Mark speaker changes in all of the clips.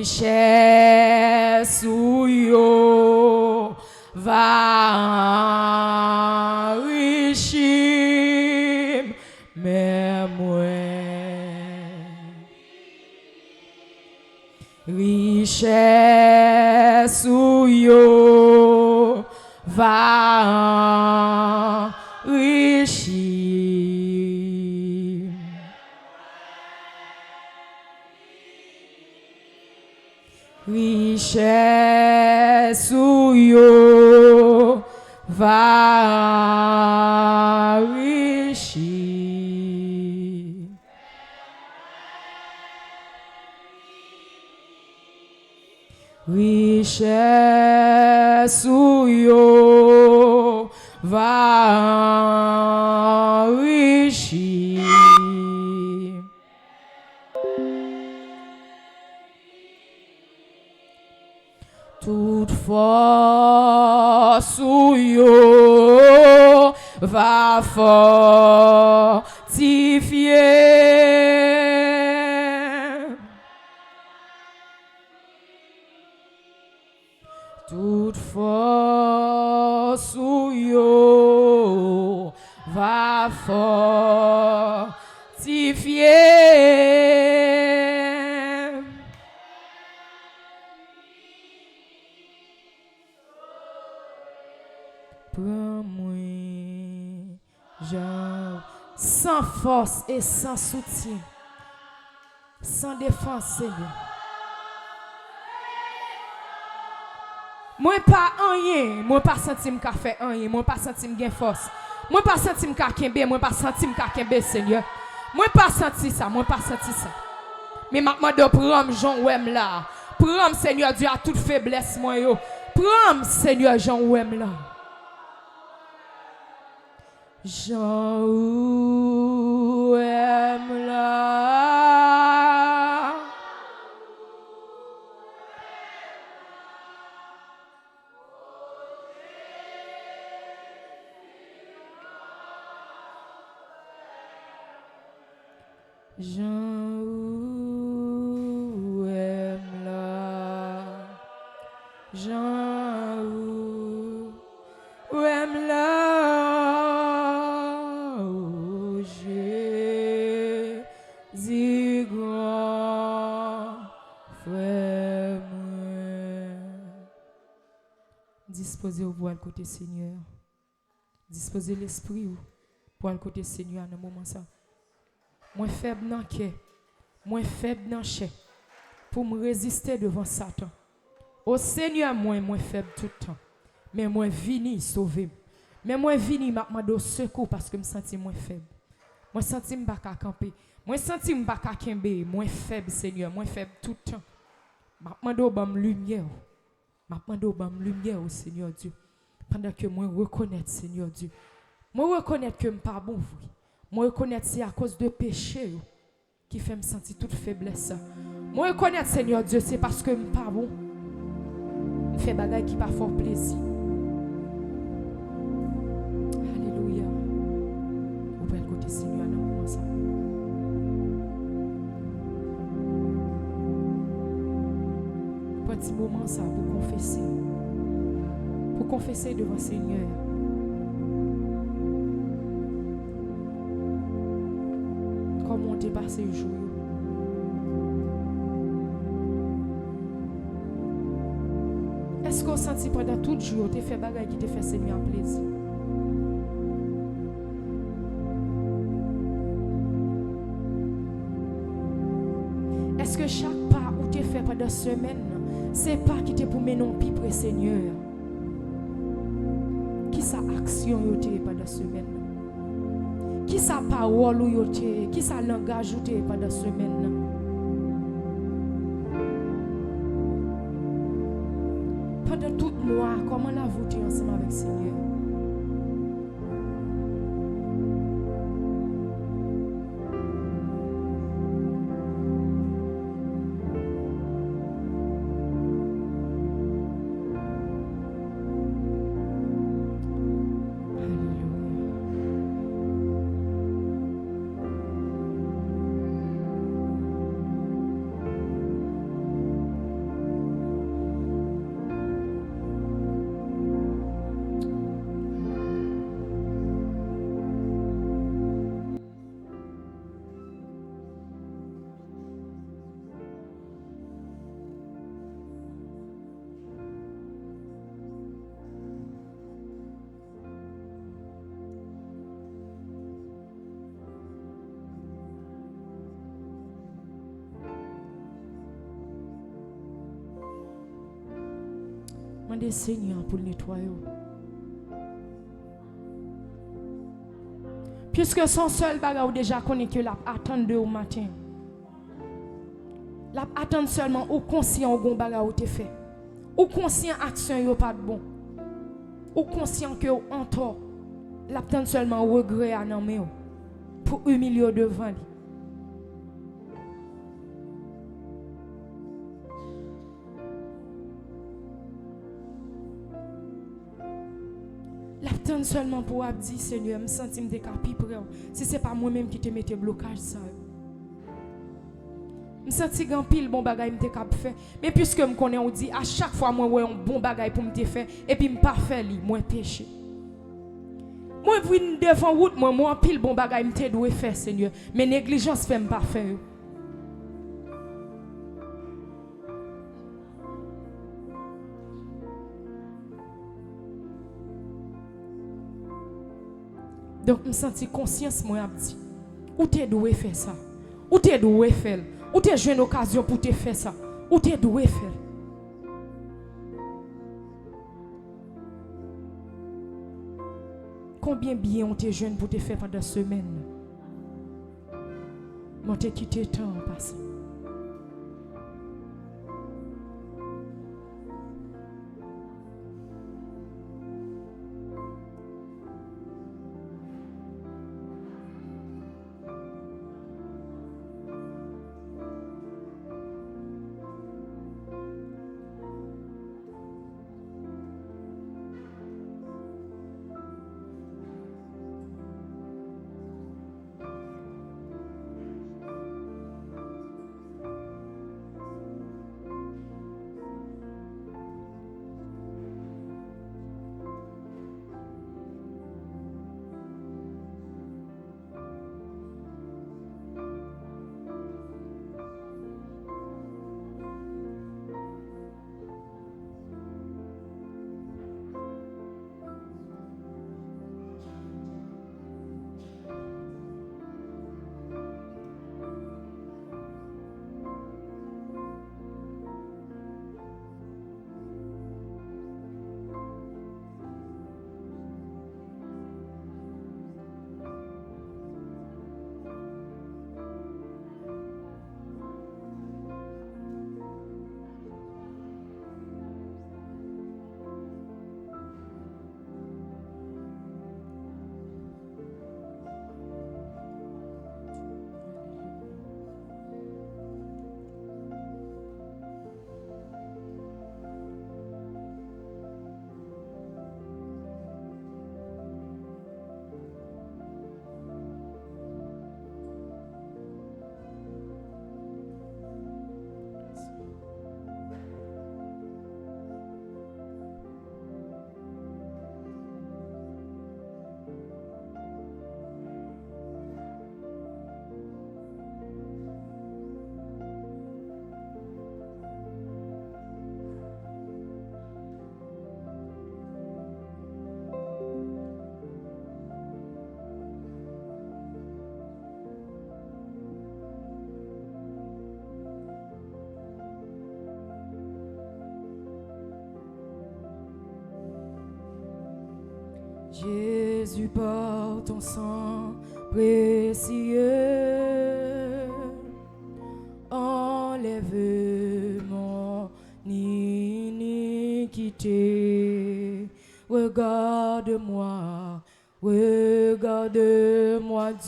Speaker 1: richesse ou yo va enrichir mais moi richesse ou yo va enrichir richesse ou yo va enrichir richesse ou yo va enrichir toute force ou yo va fortifier toute force ou yo va fortifier prends-moi Jean sans force et sans soutien sans défense Seigneur. Moi pas rien, moi pas senti m'ka fait rien, moi pas senti m'gain force. Moi pas senti m'ka kembe, moi pas senti m'ka kembe Seigneur. Moi pas senti ça, moi pas senti ça. Mais maintenant de prendre Jean ouem là. Prends Seigneur Dieu à toute faiblesse moi yo. Prends Seigneur Jean ouem là. Jean ouem là. Jean ouem là. Jean ouem là. Oh Jésus grand frère moi. Disposez-vous pour le côté Seigneur. Disposez l'esprit pour le côté Seigneur dans le moment ça. Moi faible dans cœur, moi faible dans chair pour me résister devant Satan. Au Seigneur moi faible tout le temps. Mais moi vini sauver. Mais moi vini m'a demandé secours parce que me senti moins faible. Moi senti me pas camper. Moi senti me pas kembe, moi faible Seigneur, moi faible tout le temps. M'a demandé bam lumière. M'a demandé bam lumière au Seigneur Dieu. Pendant que moi reconnaître Seigneur Dieu. Moi reconnaître que me pas bon vrai. Moi reconnaître c'est à cause de péché qui fait me sentir toute faiblesse. Moi reconnaître Seigneur Dieu c'est parce que me pas bon. Me fait bagaille qui pas fort plaisir. Alléluia. Vous pouvez le côté Seigneur dans moment ça. Petit moment ça pour confesser. Pour confesser devant Seigneur. Comment on t'est passé le jour. Est-ce qu'on sentit pendant tout le jour, tu fait bagaille qui te fait Seigneur plaisir? Est-ce que chaque pas où tu fait pendant la semaine, c'est pas qui te pour mener non plus près Seigneur? Qui sa action yo te pendant la semaine? Qui sa parole yo te? Qui sa langage yo te pendant la semaine? Pendant tout le mois, comment la voûter ensemble avec Seigneur? Mandez Seigneur pour le nettoyer. Puisque son seul bagage déjà connaît que l'a attendre au matin. L'a attendre seulement ou conscient au bon bagage ou te fait. Ou conscient action yo pas de bon. Ou conscient que en tort. L'attendre seulement regret à nan men pour humilier devant lui. L'attendre seulement pour dire Seigneur, me sentir me décapi près. Si c'est pas moi-même qui te mette blocage ça. Je sens grand pile bon bagay me capable faire mais puisque me connais on dit à chaque fois moi ouais un bon bagay pour me faire et puis me pas faire li moi péché. Moi vinn devant route moi pile bon bagay me doit faire Seigneur mais négligence fait me pas faire. Donc je sens conscience moi a dit ou tu dois faire ça. Ou tu dois faire. Ou tu as une occasion pour te faire ça. Ou tu dois faire. Combien bien on te jeune pour te faire pendant la semaine? Moi te quitté temps en passant. Jésus, par ton sang précieux, enlève mon iniquité. Regarde-moi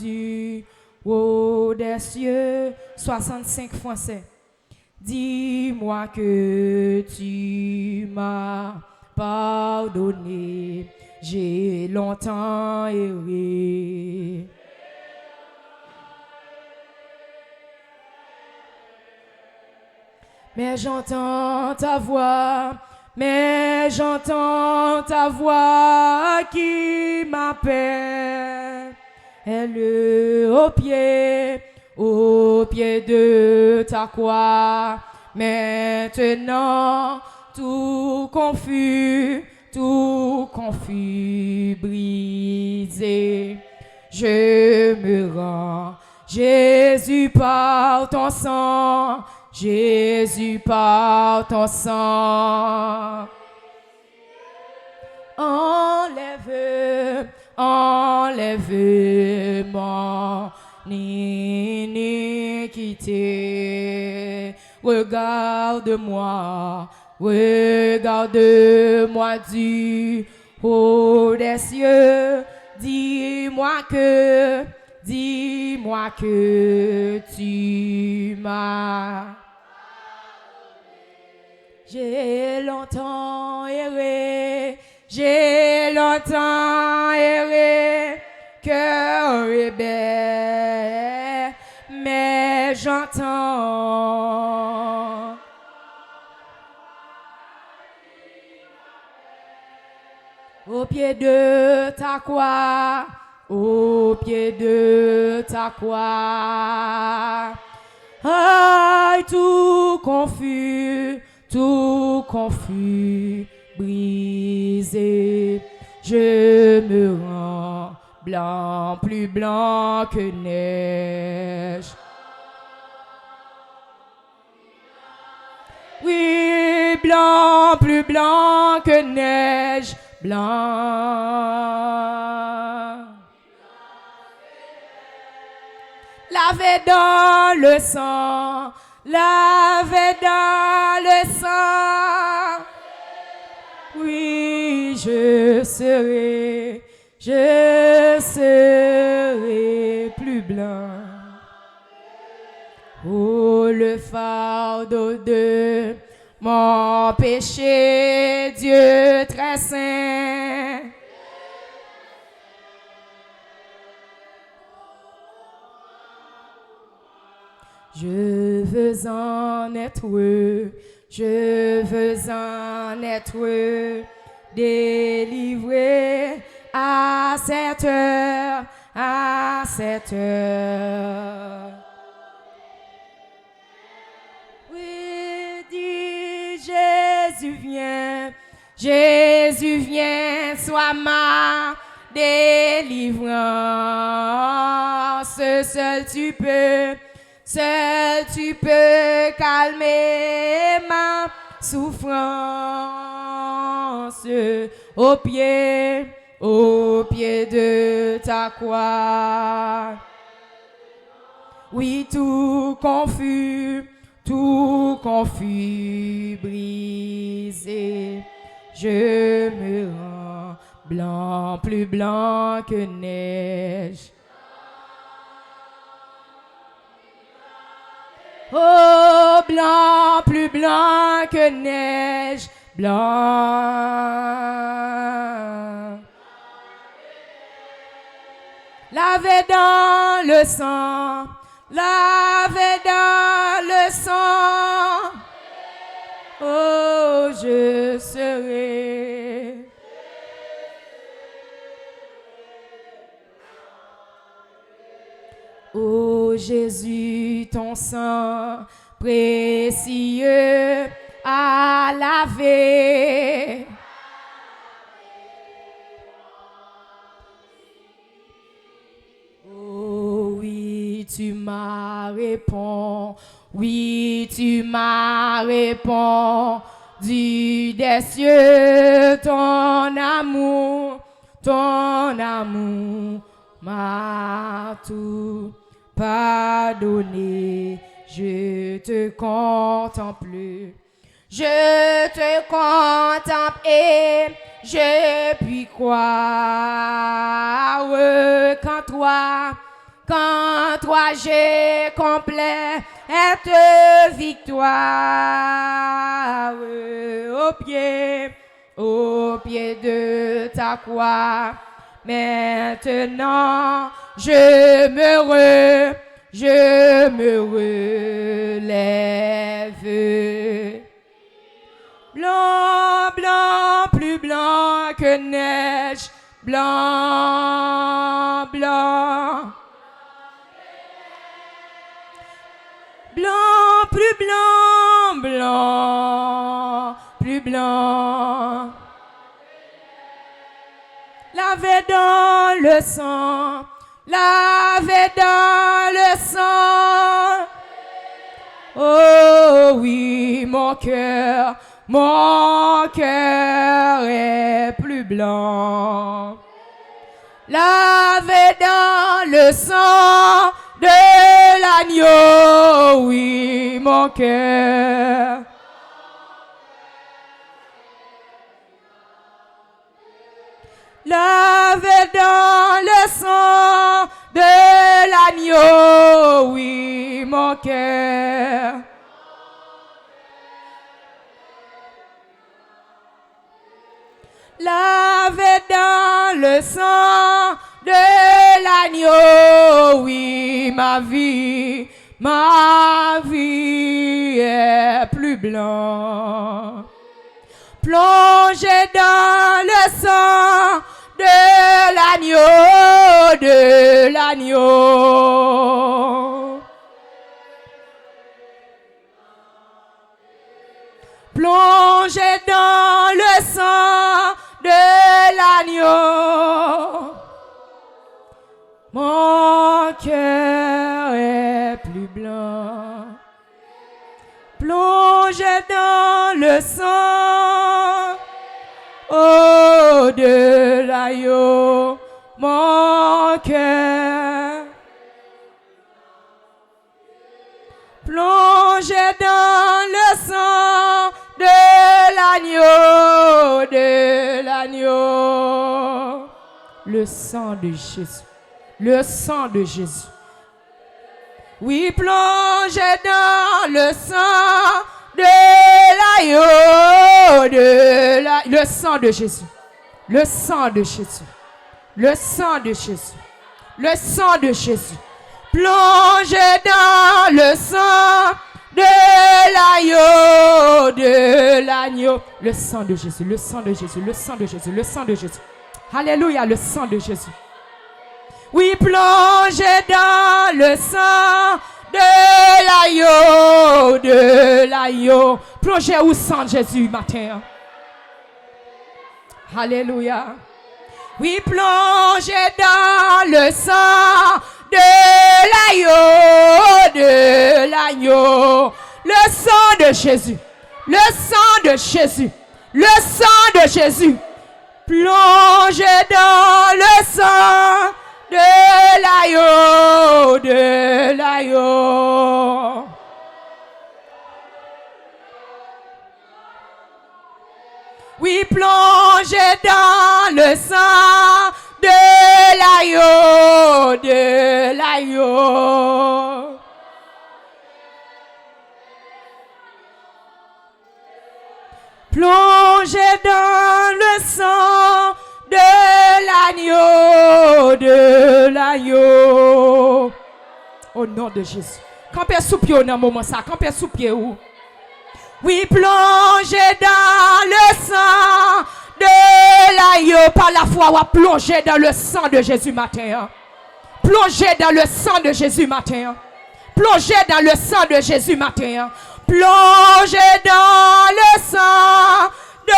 Speaker 1: du haut des cieux. 65 français. Dis-moi que tu m'as pardonné. J'ai longtemps erré. Mais j'entends ta voix qui m'appelle. Elle au pied de ta croix. Maintenant, tout confus, brisé, je me rends. Jésus, par ton sang, Jésus, par ton sang. enlève, enlève mon iniquité. Regarde-moi, regarde-moi du haut des cieux. Dis-moi que tu m'as. J'ai longtemps erré, cœur rebelle, mais j'entends. Au pied de ta croix, au pied de ta croix. Aïe, tout confus, brisé. Je me rends blanc, plus blanc que neige. Oui, blanc, plus blanc que neige. Blanc. Lavé dans le sang, lavé dans le sang. Oui, je serai plus blanc. Oh, le fardeau de mon péché, Dieu très saint. Je veux en être délivré à cette heure. Oui, dis Jésus viens, sois ma délivrance. Seul tu peux calmer ma souffrance. Au pied de ta croix. Oui, tout confus, brisé. Je me rends blanc, plus blanc que neige. Oh, blanc, plus blanc que neige, blanc. Lavé dans le sang, lavé dans le sang. Oh, je serai. Oh Jésus, ton sang précieux a lavé. Oh oui, tu m'as répondu. Oui, tu m'as répondu des cieux, ton amour m'a tout pardonné. Je te contemple et je puis croire qu'en toi j'ai complète victoire. Au pied de ta croix. Maintenant, je me relève. Blanc, blanc, plus blanc que neige. Blanc, blanc. Blanc, plus blanc, blanc, plus blanc. Lavé dans le sang, lavé dans le sang. Oh oui, mon cœur Mon cœur est plus blanc. Lavé dans le sang de l'agneau, oui, mon cœur. Lavé dans le sang de l'agneau, oui, mon cœur. Lavé dans le sang de l'agneau, oui, ma vie est plus blanche. Plongé dans le sang de l'agneau. Plongé dans le sang de l'agneau. Mon cœur est plus blanc. Plongé dans le sang, oh, de l'agneau, mon cœur. Plongé dans le sang de l'agneau. Le sang de Jésus. Le sang de Jésus. Oui, plongé dans le sang de l'agneau, le sang de Jésus. Le sang de Jésus. Le sang de Jésus. Le sang de Jésus. Plongé dans le sang de l'agneau, le sang de Jésus, le sang de Jésus, le sang de Jésus, le sang de Jésus. Alléluia, le sang de Jésus. Oui, plongé dans le sang de l'agneau. Plongé au sang de Jésus matin. Alléluia. Oui, plongé dans le sang de l'agneau. Le sang de Jésus. Le sang de Jésus. Le sang de Jésus. Plongé dans le sang de l'agneau. Oui, plongé dans le sang de l'agneau. Plongé dans le sang de l'agneau. Au nom de Jésus. Campez sous pied dans un moment ça. Campez sous pied où? Oui, plongé dans le sang de l'agneau. Par la foi, on va plonger dans le sang de Jésus matin. Plongé dans le sang de Jésus matin. Plongé dans le sang de Jésus matin. Plongé dans le sang de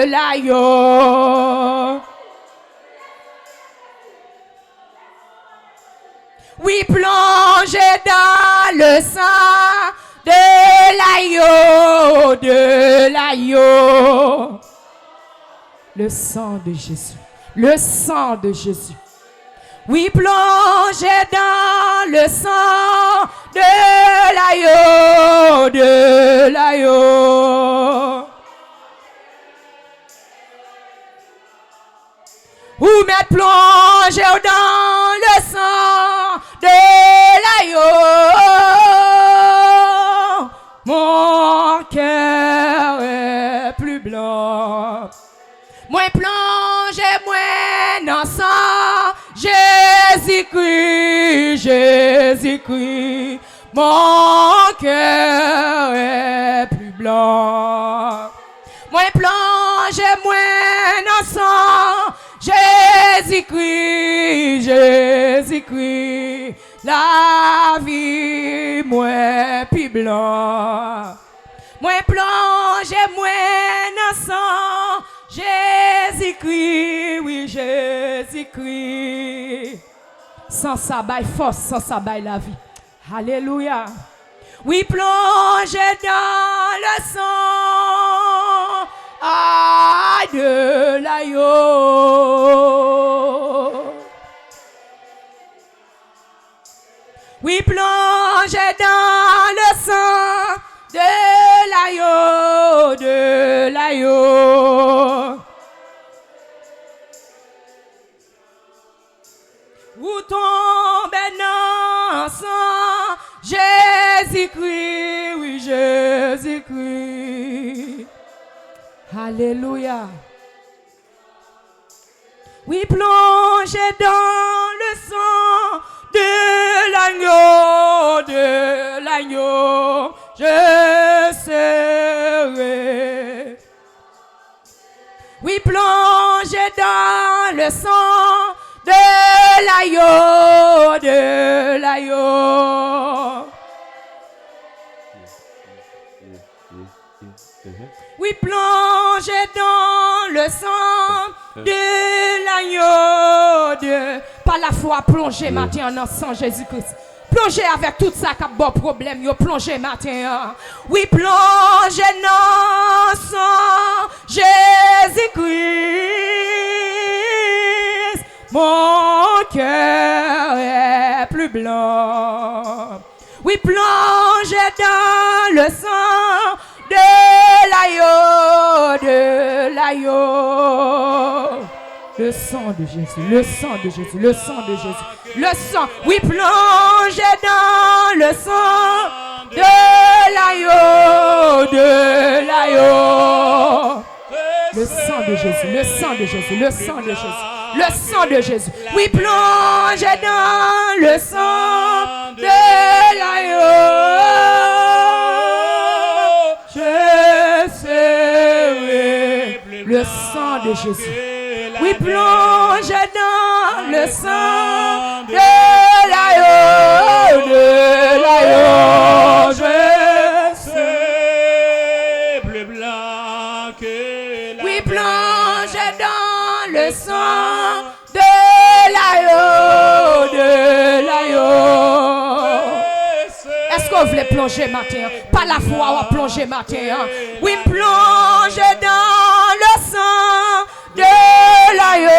Speaker 1: l'agneau. Oui, plongé dans le sang de l'agneau. Le sang de Jésus. Le sang de Jésus. Oui, plongé dans le sang de l'agneau. Ou mettre plongé dans le sang de l'agneau. Mon cœur est plus blanc. Moi plongé, moi dans le sang Jésus-Christ. Mon cœur est plus blanc. Moi plongé, moi dans le sang Jésus-Christ. La vie, moi plus blanc. Moi plongé, moi dans le sang Jésus-Christ, oui, Jésus-Christ. Sans ça, bail force, sans ça, bail la vie. Alléluia. Oui, plongé dans le sang de l'agneau. Oui, plongé dans le sang de l'agneau. Où tombe un sang, Jésus-Christ, oui, Jésus-Christ. Alléluia. Oui, plongé dans le sang de l'agneau, je serai. Oui, plongé dans le sang de l'agneau. Oui, plongé dans le sang de l'agneau. Par la foi, plongez matin dans le sang Jésus-Christ. Plongez avec tout ça qui a bon problème. Yo, plongez matin. Oui, plongez dans le sang Jésus-Christ. Mon cœur est plus blanc. Oui, plongez dans le sang de l'agneau. Le sang de Jésus, le sang de Jésus, le sang de Jésus, le sang. Oui, plongez dans le sang de l'agneau. Le sang de Jésus, le sang de Jésus, le sang de Jésus, le sang de Jésus. Oui, plongez dans le sang de l'agneau. Je serai le sang de Jésus. Oui, plongez dans le sang de l'agneau. Je serai plus blanc que la oui, plongez dans le sang de l'agneau. Est-ce qu'on voulait plonger matin? Pas la foi, on va plonger matin. Oui, plongez dans le sang de l'agneau.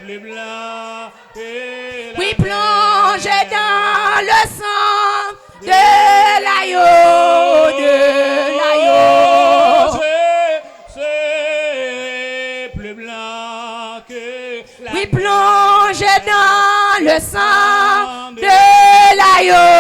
Speaker 1: Plus blanc. Oui, plongez dans le sang de l'agneau. C'est plus blanc que la oui, plongez dans le sang de l'agneau.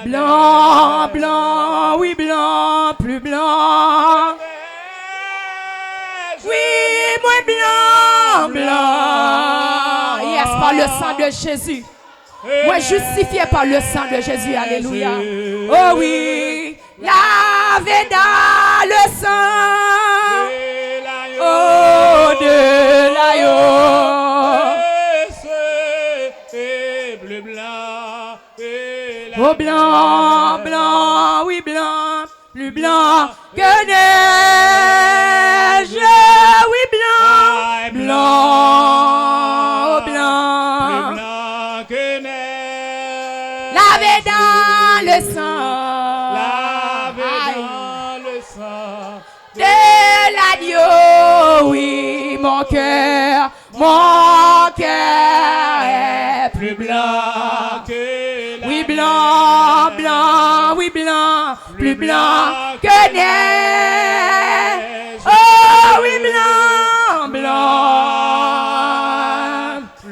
Speaker 1: Blanc, blanc, oui, blanc, plus blanc. Oui, moins blanc, blanc. Yes, par le sang de Jésus. Moi, justifié par le sang de Jésus. Alléluia. Oh oui, lavé dans le sang. Oh, de l'agneau. Bleu blanc. Oh, blanc, blanc, oui, blanc, plus blanc que neige. Oui, blanc, blanc, oh, blanc, plus blanc que neige. Lavé dans le sang, lavé dans le sang de l'agneau. Oui, mon cœur est plus blanc que oui, blanc, blanc, oui, blanc, plus blanc que neige. Oh, oui, blanc, blanc,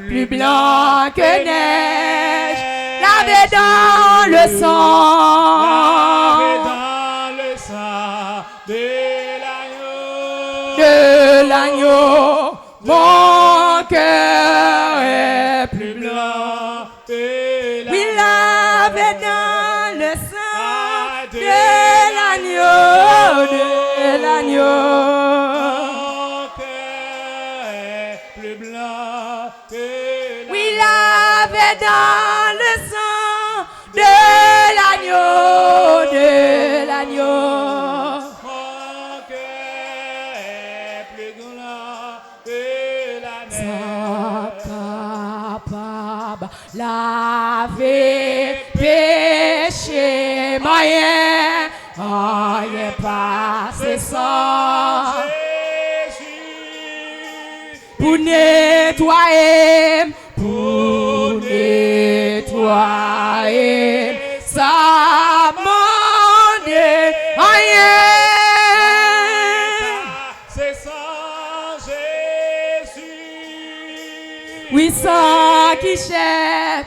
Speaker 1: plus blanc que neige. Lavé dans le sang. Lavé dans le sang de l'agneau. Mon cœur est plus blanc. Oui, lavé dans le sang de l'agneau. Mon cœur est plus blanc. Oui, lavé dans le sang de l'agneau. capable laver péché moyen rien passé sans pour nettoyer ça monde rien
Speaker 2: c'est sans Jésus.
Speaker 1: oui sans qui cherche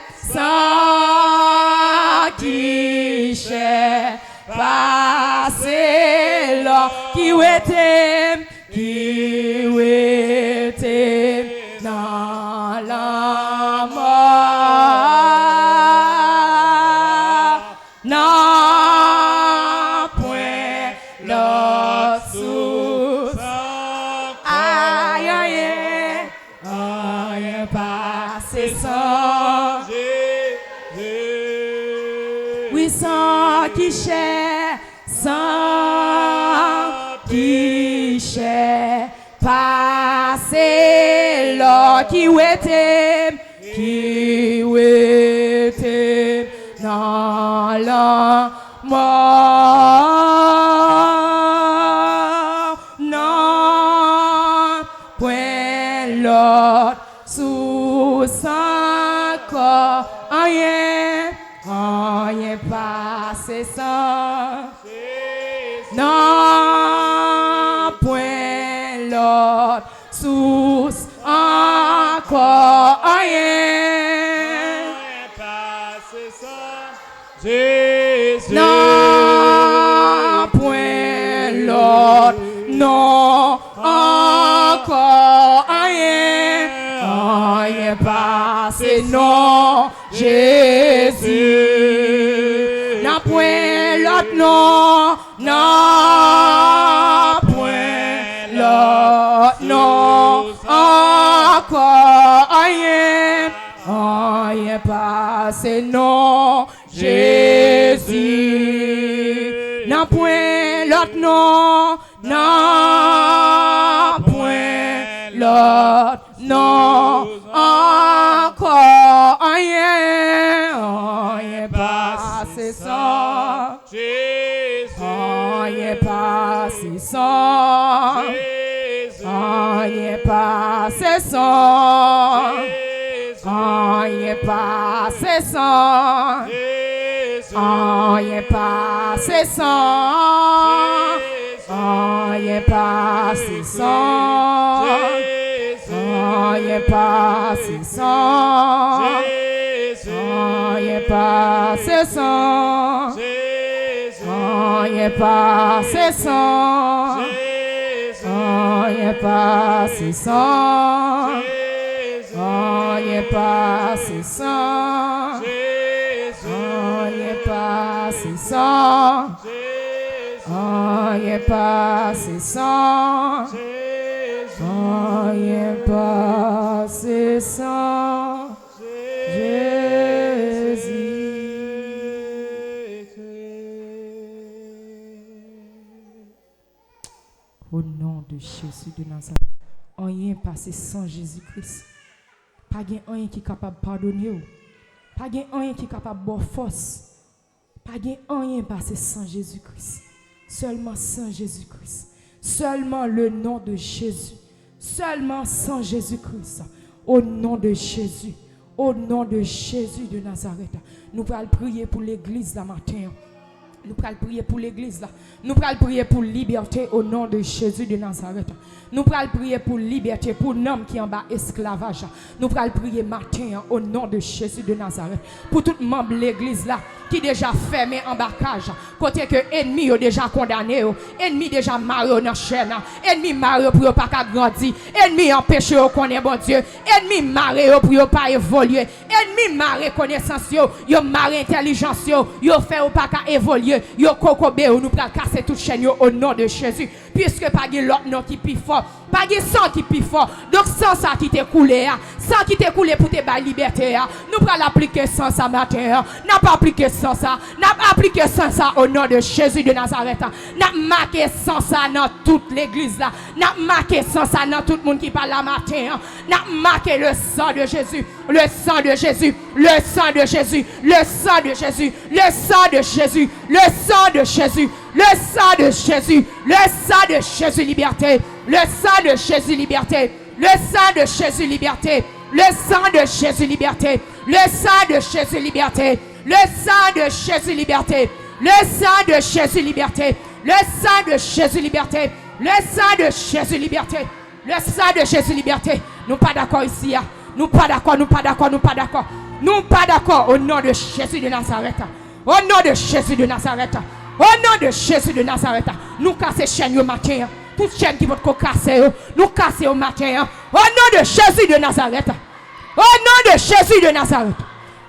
Speaker 1: passer là qui était dans la mort non point l'autre source aïe aïe passé sans oui sans qui cherche passer là qui était dans la mort non point l'autre sous encore rien passé sans non point l'autre source encore rien
Speaker 2: passé sans Jésus.
Speaker 1: Non point l'autre non encore rien passé non Jésus. Non point l'autre non point l'autre non encore rien passé non Jésus. Non point l'autre non point l'autre non encore rien passé sans
Speaker 2: Jésus.
Speaker 1: rien passé sans rien passé sans rien passé sans rien passé sans rien passé sans rien passé sans rien passé sans rien passé sans rien passé sans rien passé sans rien passé sans rien passé sans rien passé sans au nom de Jésus de Nazareth, rien passé sans Jésus-Christ. Pas rien qui est capable de pardonner. Pas rien qui est capable de avoir force. Pas rien passé sans Jésus-Christ. Seulement sans Jésus-Christ. Seulement le nom de Jésus. Seulement sans Jésus-Christ. Au nom de Jésus. Au nom de Jésus de Nazareth. Nous allons prier pour l'église ce matin. Nous allons prier pour l'église là. Nous allons prier pour liberté au nom de Jésus de Nazareth. Nous allons prier pour liberté pour l'homme qui est en bas esclavage. Nous allons prier matin au nom de Jésus de Nazareth. Pour tout membre de l'église là qui déjà fermé en barrage. Côté que ennemi ont déjà condamné, ennemi déjà maré dans la chaîne, ennemi maré pour pas grandir, ennemi empêché de connaître bon Dieu, ennemi maré pour pas évoluer, ennemi maré connaissance yo maré intelligence yo fait pas évoluer, yo kokobé nous pral casser toute chaîne au nom de Jésus, puisque pas l'autre nom qui plus fort Pas de sang qui plus fort. Donc sans ça qui t'est coulé, sang qui t'est coulé pour te bailler liberté. Nous prenons l'appliquer sans ça matin. N'a pas appliqué sans ça. N'a pas appliqué sans ça au nom de Jésus de Nazareth. N'a marqué sans ça dans toute l'église là. N'a marqué sans ça dans tout le monde qui parle la matin. N'a marqué le sang de Jésus. Le sang de Jésus. Le sang de Jésus. Le sang de Jésus. Le sang de Jésus. Le sang de Jésus. Le sang de Jésus. Le sang de Jésus liberté. Le sang de Jésus liberté. Le sang de Jésus liberté. Le sang de Jésus liberté. Le sang de Jésus liberté. Le sang de Jésus liberté. Le sang de Jésus liberté. Le sang de Jésus liberté. Le sang de Jésus liberté. Le sang de Jésus liberté. Nous pas d'accord ici. Nous pas d'accord, nous pas d'accord, nous pas d'accord. Nous pas d'accord au nom de Jésus de Nazareth. Au nom de Jésus de Nazareth. Au nom de Jésus de Nazareth. Nous cassons chaîne au matin. Toute chaîne qui va casser, nous casser au matin. Au nom de Jésus de Nazareth. Au nom de Jésus de Nazareth.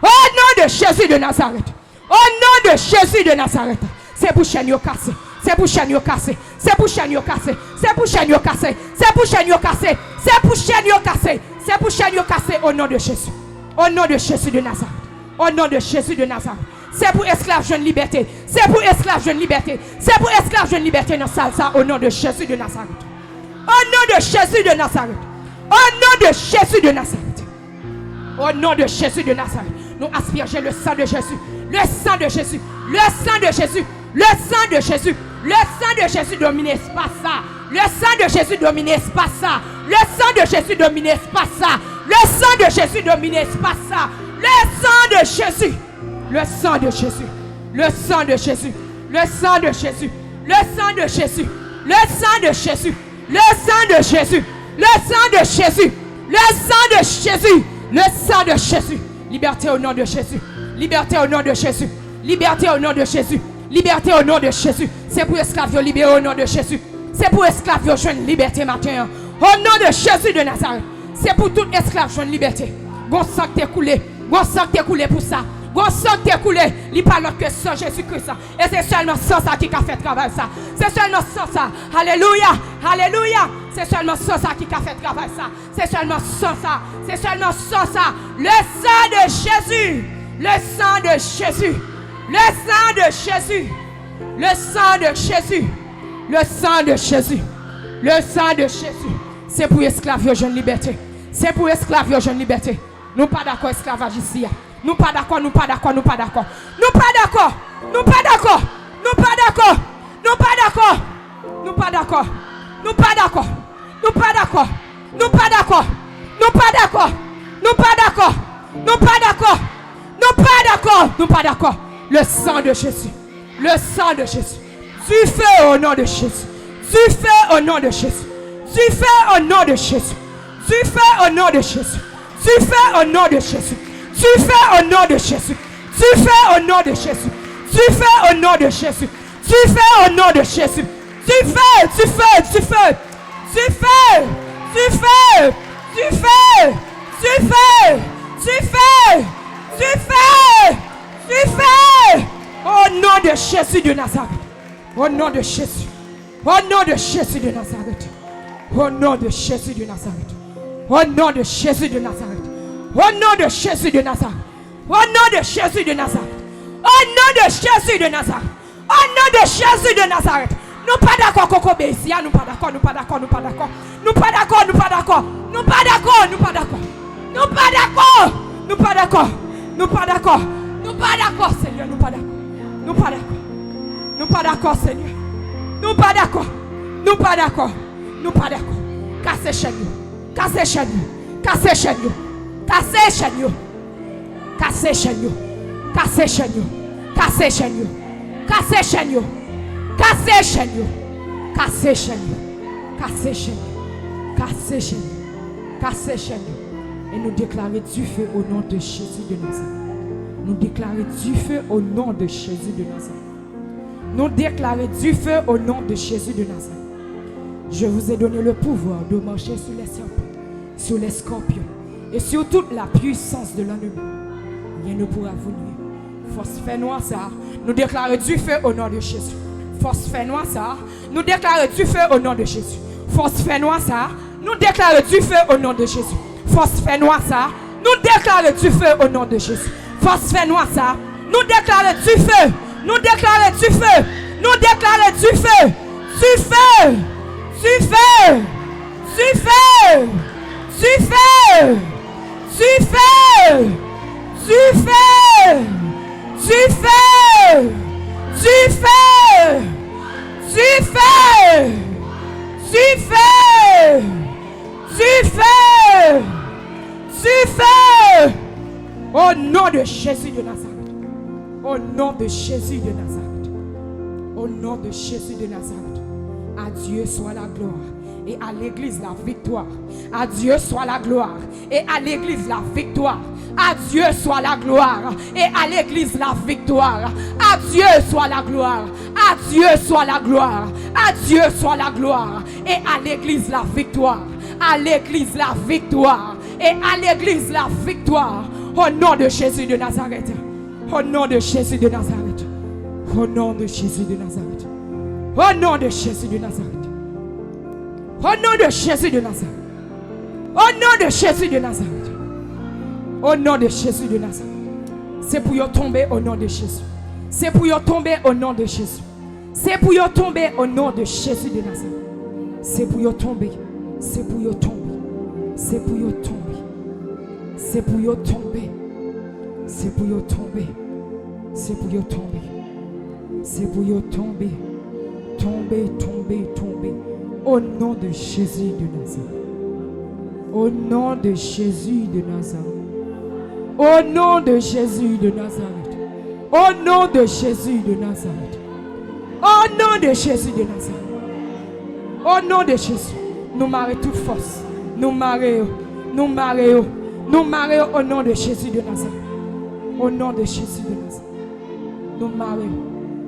Speaker 1: Au nom de Jésus de Nazareth. Au nom de Jésus de Nazareth. C'est pour chaîne casser. C'est pour chaîne casser. C'est pour chaîne casser. C'est pour chaîne casser. C'est pour chaîne casser. C'est pour chaîne casser. C'est pour chaîne casser au nom de Jésus. Au nom de Jésus de Nazareth. Au nom de Jésus de Nazareth. C'est pour esclave jeune liberté. C'est pour esclave jeune liberté. C'est pour esclave jeune liberté dans ça au nom de Jésus de Nazareth. Au nom de Jésus de Nazareth. Au nom de Jésus de Nazareth. Au nom de Jésus de Nazareth. Nous asperger le sang de Jésus. Le sang de Jésus. Le sang de Jésus. Le sang de Jésus. Le sang de Jésus domine espace ça. Le sang de Jésus domine espace ça. Le sang de Jésus domine espace ça. Le sang de Jésus domine espace ça. Le sang de Jésus. Le sang de Jésus. Le sang de Jésus. Le sang de Jésus. Le sang de Jésus. Le sang de Jésus. Le sang de Jésus. Le sang de Jésus. Le sang de Jésus. Le sang de Jésus. Liberté au nom de Jésus. Liberté au nom de Jésus. Liberté au nom de Jésus. Liberté au nom de Jésus. C'est pour esclaves libérés au nom de Jésus. C'est pour esclaves jeune liberté matin. Au nom de Jésus de Nazareth. C'est pour tout esclave jeune liberté. Gon sang t'est coulé. Gon sang t'est coulé pour ça. Gon sang t'est coulé. Il parle que sans Jésus-Christ. Et c'est seulement sans ça qui a fait travail ça. C'est seulement sans ça. Alléluia. Alléluia. C'est seulement sans ça qui a fait travail ça. C'est seulement sans ça. C'est seulement sans ça. Le sang de Jésus. Le sang de Jésus. Le sang de Jésus. Le sang de Jésus. Le sang de Jésus. Le sang de Jésus. C'est pour esclaves jeune liberté. C'est pour esclaves jeune liberté. Nous pas d'accord esclavage ici. Nous pas d'accord, nous pas d'accord, nous pas d'accord. Nous pas d'accord. Nous pas d'accord. Nous pas d'accord. Nous pas d'accord. Nous pas d'accord. Nous pas d'accord. Nous pas d'accord. Nous pas d'accord. Nous pas d'accord. Nous pas d'accord. Nous pas d'accord. Nous pas d'accord. Nous pas d'accord. Le sang de Jésus. Le sang de Jésus. Du feu au nom de Jésus. Du feu au nom de Jésus. Du feu au nom de Jésus. Du feu au nom de Jésus. Du feu au nom de Jésus. Du feu au nom de Jésus. Du feu au nom de Jésus. Du feu au nom de Jésus. Du feu au nom de Jésus. Du feu, du feu, du feu. Du feu, du feu, du feu, du feu, du feu, du feu, du feu. Au nom de Jésus de Nazareth. Au nom de Jésus. Au nom de Jésus de Nazareth. Au nom de Jésus de Nazareth. Au nom de Jésus de Nazareth. Au nom de Jésus de Nazareth. Au nom de Jésus de Nazareth. Au nom de Jésus de Nazareth. Au nom de Jésus de Nazareth. Nous pas d'accord Coco ici. Nous pas d'accord, nous pas d'accord, nous pas d'accord. Nous pas d'accord, nous pas d'accord. Nous pas d'accord, nous pas d'accord. Nous pas d'accord. Nous pas d'accord. Nous pas d'accord. Nous pas d'accord, Seigneur, nous pas d'accord. Nous pas d'accord. Nous pas d'accord, Seigneur. Nous pas d'accord. Nous pas d'accord. Nous pas d'accord. Cassez chez nous. Cassez chez nous. Cassez chez nous. Cassez chez nous. Cassez chez nous. Cassez chez nous. Cassez chez nous. Cassez chez nous. Cassez chez nous. Cassez chez nous. Cassez chez nous. Cassez chez nous. Cassez chez nous. Et nous déclarer du feu au nom de Jésus de Nazareth. Nous déclarer du feu au nom de Jésus de Nazareth. Nous déclarer du feu au nom de Jésus de Nazareth. Je vous ai donné le pouvoir de marcher sur les serpents, sur les scorpions et sur toute la puissance de l'ennemi. Rien ne pourra vous nuire. Force fait noir ça. Nous déclarons du feu au nom de Jésus. Force fait noir ça. Nous déclarons du feu au nom de Jésus. Force fait noir ça. Nous déclarons du feu au nom de Jésus. Force fait noir ça. Nous déclarons du feu au nom de Jésus. Force fait noir ça. Nous déclarons du feu. Nous déclarons du feu. Nous déclarons du feu. Du feu. Du feu. Du feu. Du feu. Du feu. Du feu. Du feu. Du feu. Du feu. Du feu. Du feu. Du feu. Au nom de Jésus de Nazareth. Au nom de Jésus de Nazareth. Au nom de Jésus de Nazareth. À Dieu soit la gloire. Et à l'église la victoire. À Dieu soit la gloire. Et à l'église la victoire. À Dieu soit la gloire. Et à l'église la victoire. À Dieu soit la gloire. À Dieu soit la gloire. À Dieu soit la gloire. Et à l'église la victoire. À l'église la victoire. Et à l'église la victoire. Au nom de Jésus de Nazareth. Au nom de Jésus de Nazareth. Au nom de Jésus de Nazareth. Au nom de Jésus de Nazareth. Au nom de Jésus de Nazareth. Au nom de Jésus de Nazareth. Au nom de Jésus de Nazareth. C'est pour y tomber au nom de Jésus. C'est pour y tomber au nom de Jésus. C'est pour y tomber au nom de Jésus de Nazareth. C'est pour y tomber. C'est pour y tomber. C'est pour y tomber. C'est pour y tomber. C'est pour y tomber. C'est pour y tomber. C'est pour y tomber. Tomber, tomber, tomber. Au nom de Jésus de Nazareth. Au nom de Jésus de Nazareth. Au nom de Jésus de Nazareth. Au nom de Jésus de Nazareth. Au nom de Jésus de Nazareth. Au nom de Jésus. Nous marions toute force. Nous marions. Nous marions. Nous marions au nom de Jésus de Nazareth. Au nom de Jésus de Nazareth. Nous marions.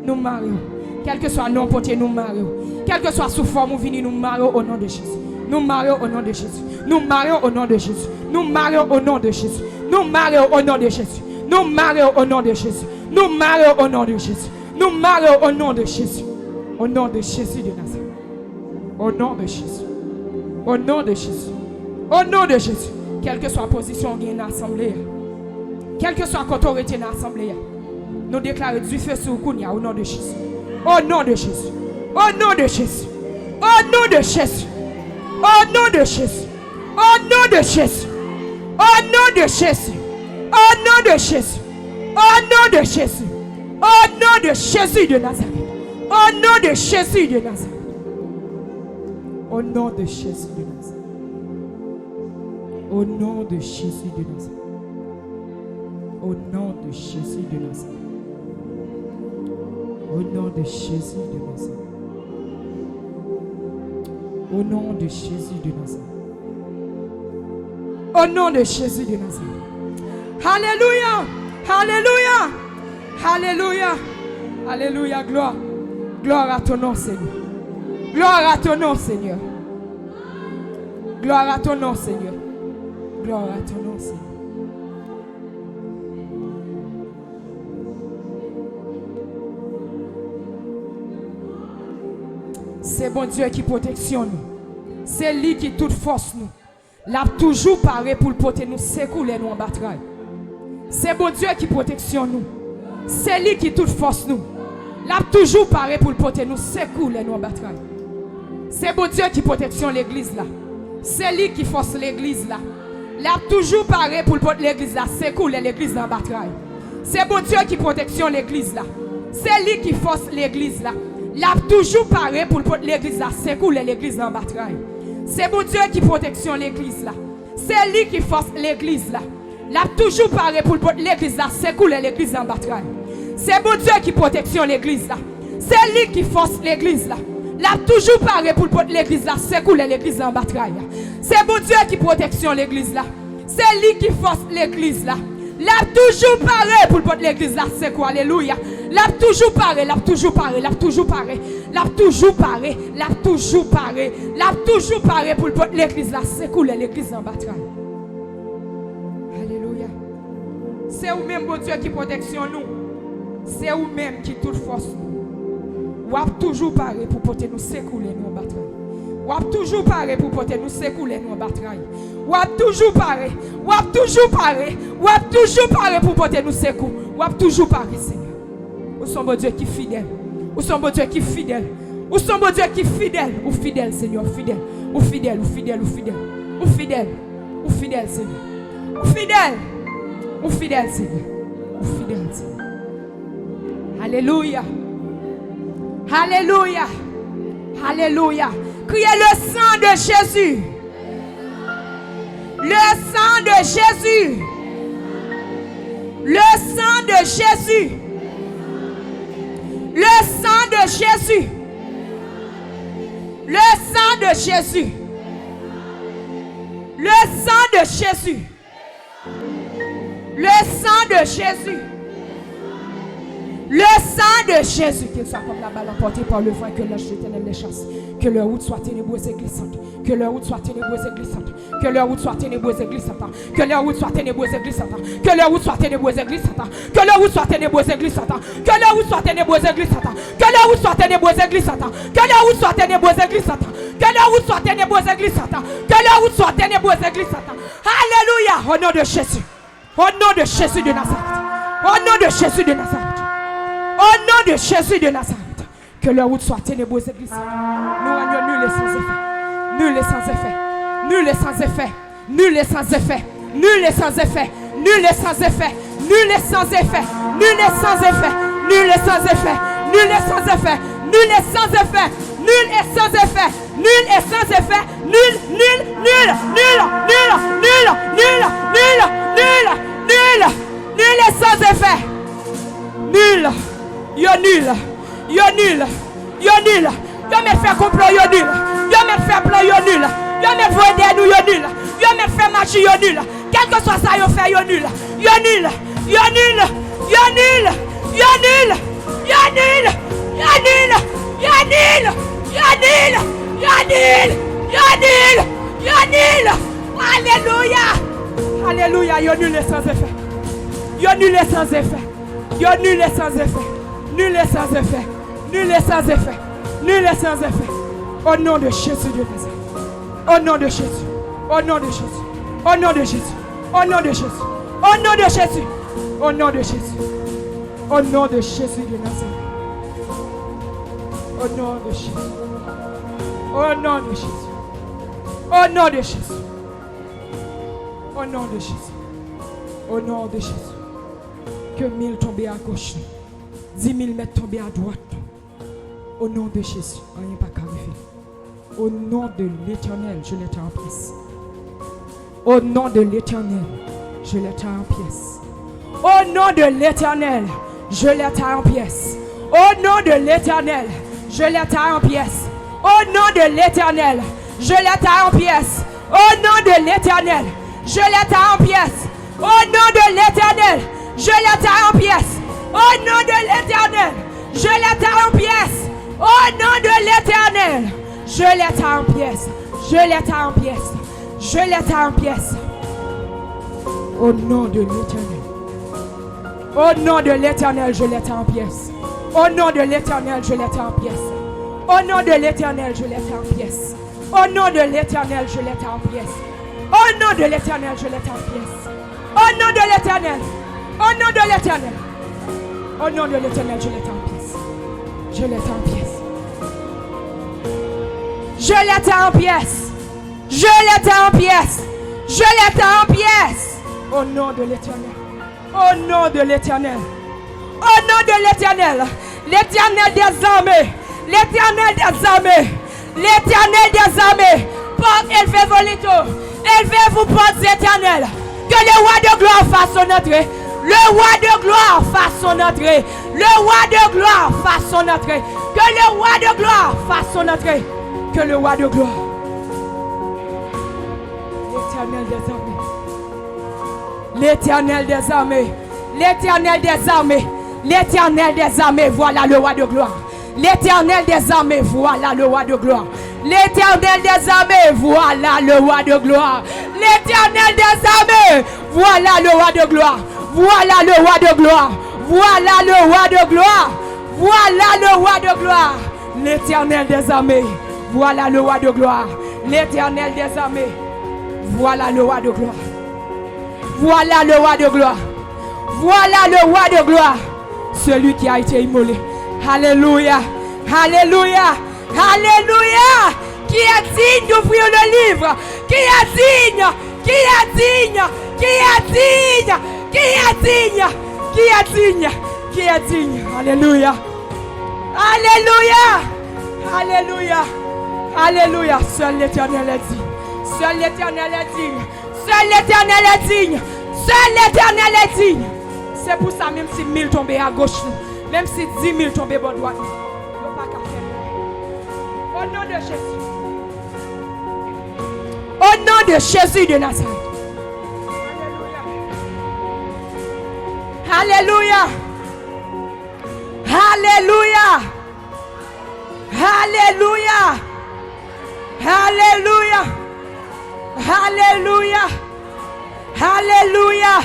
Speaker 1: Nous marions. Quel que soit nom porté, nous marions. Quel que soit sous forme ou vini, nous marions au nom de Jésus. Nous marions au nom de Jésus. Nous marions au nom de Jésus. Nous marions au nom de Jésus. Nous marions au nom de Jésus. Nous marions au nom de Jésus. Nous marions au nom de Jésus. Nous marions au nom de Jésus. Au nom de Jésus de Nazareth. Au nom de Jésus. Au nom de Jésus. Au nom de Jésus. Quelle que soit la position dans l'assemblée, quelle que soit l'autorité dans l'assemblée, nous déclarons du feu sur Kounia au nom de Jésus. Au nom de Jésus. Au nom de Jésus. Au nom de Jésus. Au nom de Jésus. Au nom de Jésus. Au nom de Jésus. Au nom de Jésus. Au nom de Jésus. Au nom de Jésus de Nazareth. Au nom de Jésus de Nazareth. Au nom de Jésus de Nazareth. Au nom de Jésus de Nazareth. Au nom de Jésus de Nazareth. Au nom de Jésus de Nazareth. Au nom de Jésus de Nazareth. Au nom de Jésus de Nazareth. Alléluia. Alléluia. Alléluia. Alléluia. Gloire. Gloire à ton nom, Seigneur. Gloire à ton nom, Seigneur. Gloire à ton nom, Seigneur. Gloire à ton nom, Seigneur. C'est bon Dieu qui protection nous. C'est lui qui toute force nous. L'a toujours paré pour le porter nous secouler nous en bataille. C'est bon Dieu qui protection nous. C'est lui qui toute force nous. L'a toujours paré pour le porter nous secouler nous en bataille. C'est bon Dieu qui protection l'église là. C'est lui qui force l'église là. L'a toujours paré pour le porter l'église là secouler l'église en bataille. C'est bon Dieu qui protection l'église là. C'est lui qui force l'église là. L'a toujours paré pour l'église là, secouler l'église en bataille. C'est bon Dieu qui protection l'église là. C'est lui qui force l'église là. L'a toujours paré pour l'église là, secouler l'église en bataille. C'est bon Dieu qui protection l'église là. C'est lui qui force l'église là. L'a toujours paré pour l'église là, secouler l'église en bataille. C'est bon Dieu qui protection l'église là. C'est lui qui force l'église là. L'a toujours paré pour l'église là, c'est quoi? Alléluia. L'a toujours paré, l'a toujours paré, l'a toujours paré, l'a toujours paré, l'a toujours paré, l'a toujours paré pour l'église là, c'est cool, l'église en bataille. Alléluia. C'est vous-même, bon Dieu, qui protection nous. C'est vous-même qui toute force nous. Ou a toujours paré pour porter nous secouler nous en bataille. Ou a toujours paré pour porter nous secouler nous en bataille. Ou a toujours paré. Ou a toujours paré. Ou a toujours paré pour porter nous secouer. Ou a toujours paré, Seigneur. Ou son bon Dieu qui est fidèle. Ou son bon Dieu qui est fidèle. Ou son bon Dieu qui est fidèle. Ou fidèle, Seigneur, fidèle. Ou fidèle, ou fidèle, ou fidèle. Ou fidèle. Ou fidèle, Seigneur. Ou fidèle. Ou fidèle, Seigneur. Ou fidèle, Seigneur. Alléluia. Alléluia. Alléluia. Criez le sang de Jésus. Le sang de Jésus. Le sang de Jésus. Le sang de Jésus. Le sang de Jésus. Le sang de Jésus. Le sang de Jésus. Le sang de Jésus, qu'il soit comme la balle emportée par le vent, que l'ange éternel les chasse. Que leur route soit ténébreuse et glissante. Que leur route soit ténébreuse et glissante. Que leur route soit ténébreuse et glissante. Que leur route soit ténébreuse et glissante. Que leur route soit ténébreuse et glissante. Que leur route soit ténébreuse et glissante. Que leur route soit ténébreuse et glissante. Que leur route soit ténébreuse et glissante. Que leur route soit ténébreuse et glissante. Que leur route soit ténébreuse et glissante. Que leur route soit ténébreuse et glissante. Alléluia. Au nom de Jésus. Au nom de Jésus de Nazareth. Au nom de Jésus de Nazareth. Au nom de Jésus de Nazareth, que leur route soit ténébreuse et glissante. Nous régnons nul et sans effet. Nul et sans effet. Nul et sans effet. Nul et sans effet. Nul et sans effet. Nul et sans effet. Nul et sans effet. Nul et sans effet. Nul et sans effet. Nul et sans effet. Nul et sans effet. Nul et sans effet. Nul et sans effet. Nul, nul, nul, nul, nul, nul, nul, nul, nul, nul, nul et sans effet. Nul. Yo nul. Yo nul. Yo nul. Yo met fait complot yo nul. Yo met fait plan yo nul. Yo met voyer nous yo nul. Yo met fait magie yo nul. Quel que soit ça yo fait yo nul. Yo nul. Yo nul. Yo nul. Yo nul. Yo nul. Yo nul. Yo nul. Yo nul. Yo nul. Yo nul. Yo nul. Alléluia. Alléluia. Yo nul et sans effet. Yo nul et sans effet. Yo nul et sans effet. Nul et sans effet. Nul et sans effet. Nul et sans effet. Au nom de Jésus de Nazareth. Au nom de Jésus. Au nom de Jésus. Au nom de Jésus. Au nom de Jésus. Au nom de Jésus. Au nom de Jésus. Au nom de Jésus de Nazareth. Au nom de Jésus. Au nom de Jésus. Au nom de Jésus. Au nom de Jésus. Au nom de Jésus. Que 1000 tombent à gauche. 10 000 mètres tombés à droite. Au nom de Jésus, rien pas qu'arriver. Au nom de l'Éternel, je l'éteins en pièces. Au nom de l'Éternel, je l'éteins en pièces. Au nom de l'Éternel, je l'éteins en pièces. Au nom de l'Éternel, je l'éteins en pièces. Au nom de l'Éternel, je l'éteins en pièces. Au nom de l'Éternel, je l'éteins en pièces. Au nom de l'Éternel, je l'éteins en pièces. Au nom de l'Éternel, je l'éteins en pièces. Au nom de l'Éternel, je l'éteins en pièces. Je l'éteins en pièces. Je l'éteins en pièces. Au nom de l'Éternel. Au nom de l'Éternel, je l'éteins en pièces. Au nom de l'Éternel, je l'éteins en pièces. Au nom de l'Éternel, je l'éteins en pièces. Au nom de l'Éternel, je l'éteins en pièces. Au nom de l'Éternel, je l'éteins en pièces. Au nom de l'Éternel. Au nom de l'Éternel. Au nom de l'Éternel, je l'éteins en pièces. Je l'éteins en pièces. Je l'éteins en pièces. Je l'éteins en pièces. Je l'éteins en pièces. Au nom de l'Éternel. Au nom de l'Éternel. Au nom de l'Éternel. L'Éternel des armées. L'Éternel des armées. L'Éternel des armées. Porte élevez vos liteaux. Élevez-vous, portes éternelles. Que le roi de gloire fasse son entrée. Le roi de gloire fasse son entrée. Le roi de gloire fasse son entrée. Que le roi de gloire fasse son entrée. Que le roi de gloire. L'Éternel des armées. L'Éternel des armées. L'Éternel des armées. L'Éternel des armées. Voilà le roi de gloire. L'Éternel des armées. Voilà le roi de gloire. L'Éternel des armées. Voilà le roi de gloire. L'Éternel des armées. Voilà le roi de gloire. Voilà le roi de gloire. Voilà le roi de gloire. Voilà le roi de gloire. L'Éternel des armées. Voilà le roi de gloire, l'Éternel des armées. Voilà le roi de gloire. Voilà le roi de gloire. Voilà le roi de gloire. Celui qui a été immolé. Alléluia. Alléluia. Alléluia. Qui est digne d'ouvrir le livre? Qui est digne? Qui est digne? Qui est digne? Qui est digne? Qui est digne? Qui est digne? Alléluia. Alléluia. Alléluia. Alléluia. Seul l'Éternel est digne. Seul l'Éternel est digne. Seul l'Éternel est digne. Seul l'Éternel est digne. C'est pour ça, même si 1000 tombent à gauche, nous, même si 10 000 tombent à droite, nous ne pas qu'à faire. Au nom de Jésus. Au nom de Jésus de Nazareth. Alléluia. Alléluia. Alléluia. Alléluia. Alléluia. Alléluia.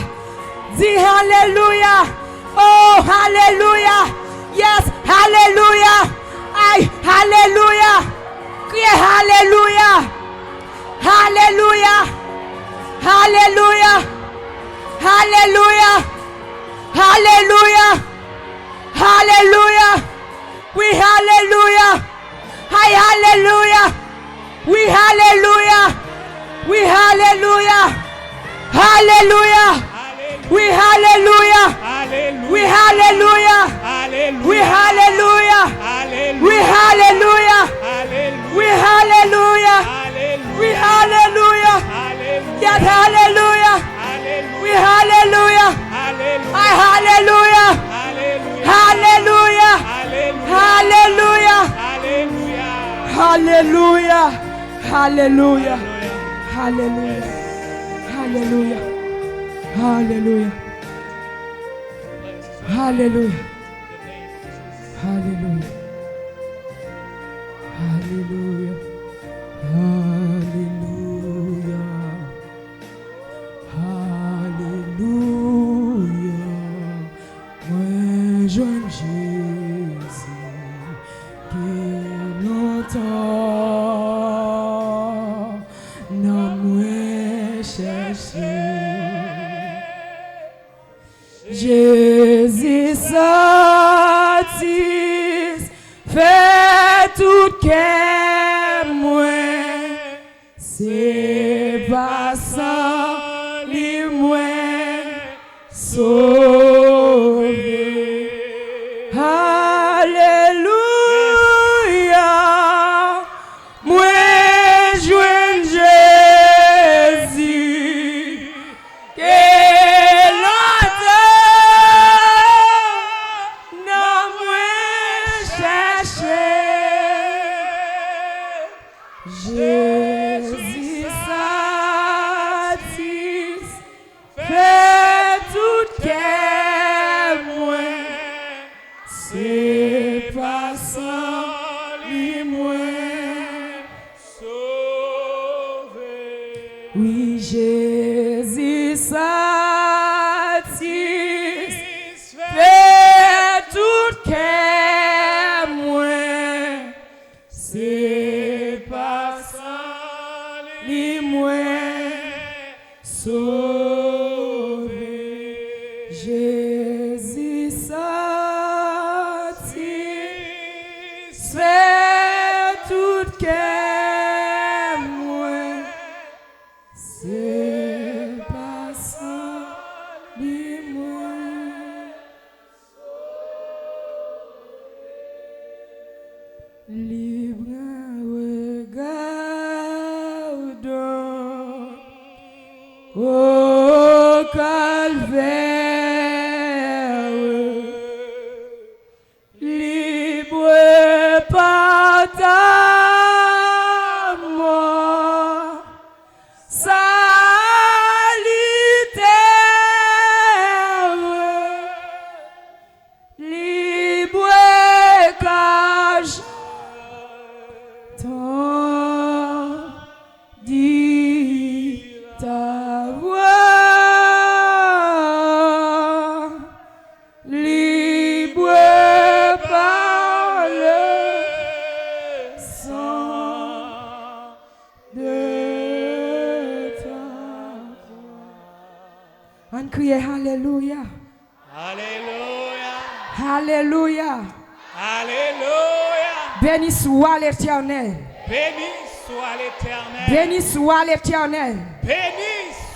Speaker 1: Dis Alléluia. Oh, Alléluia. Yes, Alléluia. Aïe, Alléluia. Criez Alléluia. Alléluia. Alléluia. Alléluia. Alléluia. Alléluia. Oui, Alléluia. Aïe, Alléluia. Oui, Alléluia. Oui, Alléluia. Alléluia. Oui, Alléluia. Oui, Alléluia. Oui, Alléluia. Oui, Alléluia. Oui, Alléluia. Oui, Alléluia. Yes, Alléluia. Oui, Alléluia. Alléluia. Alléluia. Alléluia. Alléluia. Alléluia. Alléluia. Alléluia. Alléluia. Alléluia. Alléluia. Alléluia. Alléluia. Moi j'aime Jésus qui longtemps n'a moins cherché. Jésus satisfait tout qu'est moi. C'est pas ça, lui moi sauvé. Alléluia. Moi joins Jésus. Quel auteur n'a moins cherché. Jésus satisfait tout qu'est moi. C'est pas ça, lui moi sauvé. Oui, Jésus satisfait tout qu'est moi. C'est pas ça, lui moi sauvé. Jésus satisfait tout qu'est moi. C'est pas ça, lui moi libre regardant au calvaire, libre par ta mort salutaire, libre car j'entends dire ta voix. On crie Alléluia.
Speaker 2: Alléluia.
Speaker 1: Alléluia.
Speaker 2: Alléluia.
Speaker 1: Béni soit l'Éternel.
Speaker 2: Béni soit l'Éternel.
Speaker 1: Béni soit l'Éternel.
Speaker 2: Béni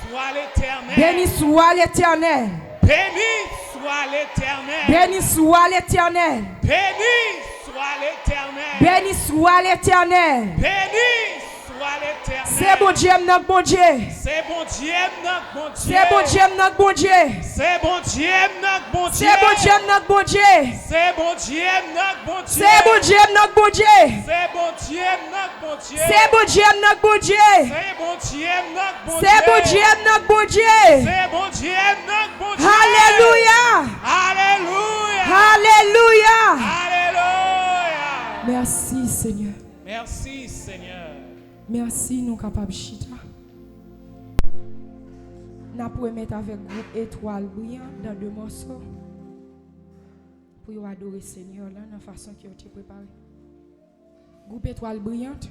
Speaker 2: soit l'Éternel.
Speaker 1: Béni soit l'Éternel.
Speaker 2: Béni soit l'Éternel.
Speaker 1: Béni soit l'Éternel.
Speaker 2: Béni soit l'Éternel.
Speaker 1: Béni soit l'Éternel.
Speaker 2: Béni soit l'Éternel.
Speaker 1: C'est bon Dieu, notre bon Dieu.
Speaker 2: C'est bon Dieu, notre bon Dieu.
Speaker 1: C'est bon Dieu, notre bon Dieu.
Speaker 2: C'est bon Dieu, notre bon Dieu.
Speaker 1: C'est bon Dieu, notre bon Dieu.
Speaker 2: C'est bon Dieu, notre bon Dieu.
Speaker 1: C'est bon Dieu, notre bon Dieu.
Speaker 2: C'est bon Dieu, notre bon Dieu.
Speaker 1: C'est bon Dieu, notre bon Dieu.
Speaker 2: C'est bon Dieu, notre bon Dieu.
Speaker 1: C'est bon Dieu, notre bon Dieu.
Speaker 2: C'est bon Dieu, notre bon Dieu.
Speaker 1: Alléluia.
Speaker 2: Alléluia.
Speaker 1: Alléluia.
Speaker 2: Alléluia.
Speaker 1: Merci Seigneur.
Speaker 2: Merci Seigneur.
Speaker 1: Merci nous capables chita. Nous pouvons mettre avec groupe étoile brillant dans 2 morceaux pour adorer Seigneur là dans la façon qui a été préparé. Groupe étoile brillante.